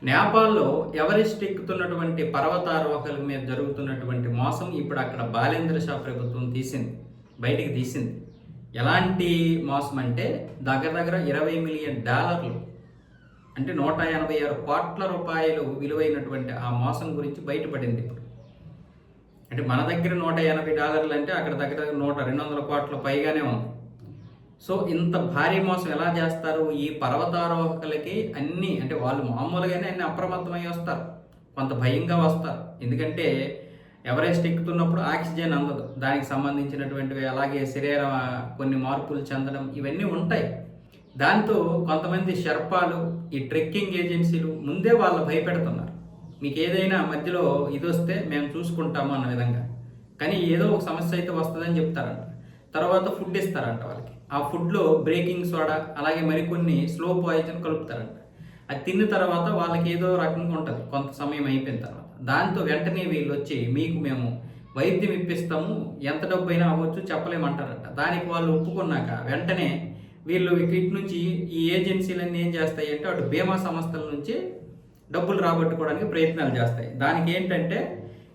నేపాల్లో ఎవరెస్ట్ ఎక్కుతున్నటువంటి పర్వతారోహకుల మీద జరుగుతున్నటువంటి మోసం ఇప్పుడు అక్కడ బాలేంద్ర షా ప్రభుత్వం బయటికి తీసింది. ఎలాంటి మోసం అంటే దగ్గర దగ్గర $20 మిలియన్, అంటే 186 కోట్ల రూపాయలు విలువైనటువంటి ఆ మోసం గురించి బయటపడింది ఇప్పుడు. అంటే మన దగ్గర $180 అంటే అక్కడ దగ్గర 200 కోట్ల పైగానే ఉంది. సో ఇంత భారీ మోసం ఎలా చేస్తారు? ఈ పర్వతారోహకులకి అన్నీ, అంటే వాళ్ళు మామూలుగానే అన్ని అప్రమత్తమై వస్తారు, కొంత భయంగా వస్తారు. ఎందుకంటే ఎవరెస్ట్ ఎక్కుతున్నప్పుడు ఆక్సిజన్ అందదు, దానికి సంబంధించినటువంటివి, అలాగే శరీరం కొన్ని మార్పులు చెందడం, ఇవన్నీ ఉంటాయి. దాంతో కొంతమంది షెర్పాలు, ఈ ట్రెక్కింగ్ ఏజెన్సీలు ముందే వాళ్ళు భయపెడుతున్నారు. మీకు ఏదైనా మధ్యలో ఇది వస్తే మేము చూసుకుంటాము అన్న విధంగా. కానీ ఏదో ఒక సమస్య అయితే వస్తుందని చెప్తారంట. తర్వాత ఫుడ్ ఇస్తారంట వాళ్ళకి. ఆ ఫుడ్లో బ్రేకింగ్ సోడా, అలాగే మరికొన్ని స్లో పాయిజన్ కలుపుతారంట. అది తిన్న తర్వాత వాళ్ళకి ఏదో రకంగా ఉంటుంది కొంత సమయం అయిపోయిన తర్వాత. దాంతో వెంటనే వీళ్ళు వచ్చి మీకు మేము వైద్యం ఇప్పిస్తాము, ఎంత డబ్బు అయినా అవ్వచ్చు, చెప్పలేమంటారంట. దానికి వాళ్ళు ఒప్పుకున్నాక వెంటనే వీళ్ళు ఇటు నుంచి ఈ ఏజెన్సీలన్నీ ఏం చేస్తాయి అంటే అటు బీమా సంస్థల నుంచి డబ్బులు రాబట్టుకోవడానికి ప్రయత్నాలు చేస్తాయి. దానికి ఏంటంటే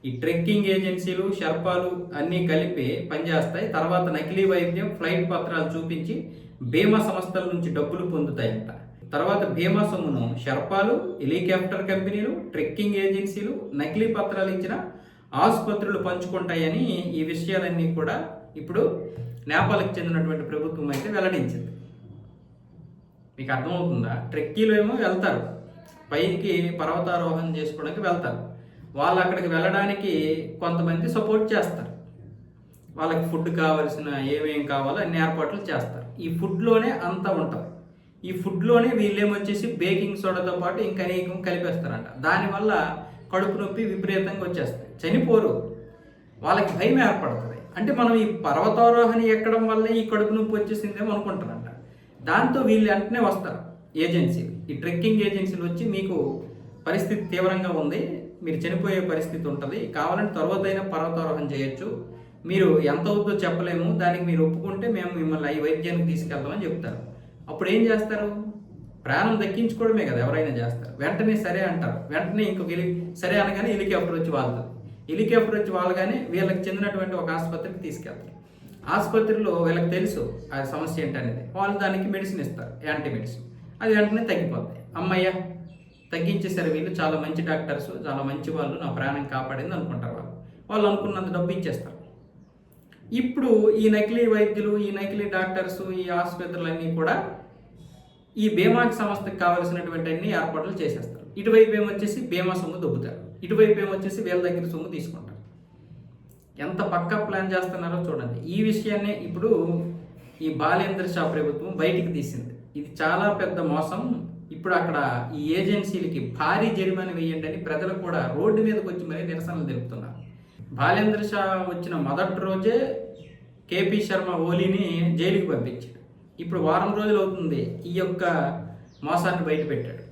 ఈ ట్రెక్కింగ్ ఏజెన్సీలు, షెర్పాలు అన్నీ కలిపి పనిచేస్తాయి. తర్వాత నకిలీ వైద్యం, ఫ్లైట్ పత్రాలు చూపించి బీమా సంస్థల నుంచి డబ్బులు పొందుతాయంట. తర్వాత బీమా సొమ్మును షెర్పాలు, హెలికాప్టర్ కంపెనీలు, ట్రెక్కింగ్ ఏజెన్సీలు, నకిలీ పత్రాలు ఇచ్చిన ఆసుపత్రులు పంచుకుంటాయని ఈ విషయాలన్నీ కూడా ఇప్పుడు నేపాల్కి చెందినటువంటి ప్రభుత్వం అయితే వెల్లడించింది. మీకు అర్థమవుతుందా? ట్రెక్కీలు ఏమో వెళ్తారు, పైకి పర్వతారోహణ చేసుకోవడానికి వెళ్తారు. వాళ్ళు అక్కడికి వెళ్ళడానికి కొంతమంది సపోర్ట్ చేస్తారు, వాళ్ళకి ఫుడ్ కావాల్సిన ఏమేం కావాలో అన్ని ఏర్పాట్లు చేస్తారు. ఈ ఫుడ్లోనే అంతా ఉంటుంది. ఈ ఫుడ్లోనే వీళ్ళేమొచ్చేసి బేకింగ్ సోడాతో పాటు ఇంకా అనేకం కలిపేస్తారంట. దానివల్ల కడుపు నొప్పి విపరీతంగా వచ్చేస్తాయి, చనిపోరు, వాళ్ళకి భయం ఏర్పడుతుంది. అంటే మనం ఈ పర్వతారోహణ ఎక్కడం వల్ల ఈ కడుపు నొప్పి వచ్చేసిందేమో అనుకుంటారంట. దాంతో వీళ్ళు వెంటనే వస్తారు ఏజెన్సీలు, ఈ ట్రెక్కింగ్ ఏజెన్సీలు వచ్చి మీకు పరిస్థితి తీవ్రంగా ఉంది, మీరు చనిపోయే పరిస్థితి ఉంటుంది, కావాలంటే తర్వాత అయినా పర్వతారోహణ చేయొచ్చు, మీరు ఎంత అవుతుందో చెప్పలేము, దానికి మీరు ఒప్పుకుంటే మేము మిమ్మల్ని ఈ వైద్యానికి తీసుకెళ్తామని చెప్తారు. అప్పుడు ఏం చేస్తారు? ప్రాణం దక్కించుకోవడమే కదా ఎవరైనా చేస్తారు. వెంటనే సరే అంటారు. వెంటనే సరే అనగానే హెలికాప్టర్ వచ్చి వాళ్తుంది. హెలికాప్టర్ వచ్చి వాళ్ళగానే వీళ్ళకి చెందినటువంటి ఒక ఆసుపత్రికి తీసుకెళ్తారు. ఆసుపత్రిలో వీళ్ళకి తెలుసు ఆ సమస్య ఏంటనేది, వాళ్ళు దానికి మెడిసిన్ ఇస్తారు, యాంటీ మెడిసిన్. అది వెంటనే తగ్గిపోతాయి. అమ్మయ్య తగ్గించేసరి, వీళ్ళు చాలా మంచి డాక్టర్స్, చాలా మంచి వాళ్ళు, నా ప్రాణం కాపాడింది అనుకుంటారు. వాళ్ళు అనుకున్నంత డబ్బు ఇచ్చేస్తారు. ఇప్పుడు ఈ నకిలీ వైద్యులు, ఈ నకిలీ డాక్టర్స్, ఈ ఆసుపత్రులన్నీ కూడా ఈ బీమా సంస్థకి కావాల్సినటువంటి అన్ని ఏర్పాట్లు చేసేస్తారు. ఇటువైపు ఏమొచ్చేసి బీమా సొమ్ము దొబ్బుతారు, ఇటువైపు ఏమొచ్చేసి వీళ్ళ దగ్గర సొమ్ము తీసుకుంటారు. ఎంత పక్కా ప్లాన్ చేస్తున్నారో చూడండి. ఈ విషయాన్ని ఇప్పుడు ఈ బాలేంద్ర షా ప్రభుత్వం బయటికి తీసింది. ఇది చాలా పెద్ద మోసం. ఇప్పుడు అక్కడ ఈ ఏజెన్సీలకి భారీ జరిమానా వేయండి అని ప్రజలు కూడా రోడ్డు మీదకి వచ్చి మరీ నిరసనలు తెలుపుతున్నారు. బాలేంద్ర షా వచ్చిన మొదటి రోజే కేపీ శర్మ ఓలీని జైలుకి పంపించాడు. ఇప్పుడు వారం రోజులు అవుతుంది ఈ యొక్క మోసాన్ని బయటపెట్టాడు.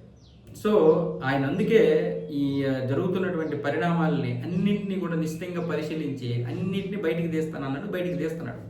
సో ఆయన అందుకే ఈ జరుగుతున్నటువంటి పరిణామాలని అన్నింటినీ కూడా నిశ్చితంగా పరిశీలించి అన్నింటినీ బయటికి తీస్తానన్నాడు.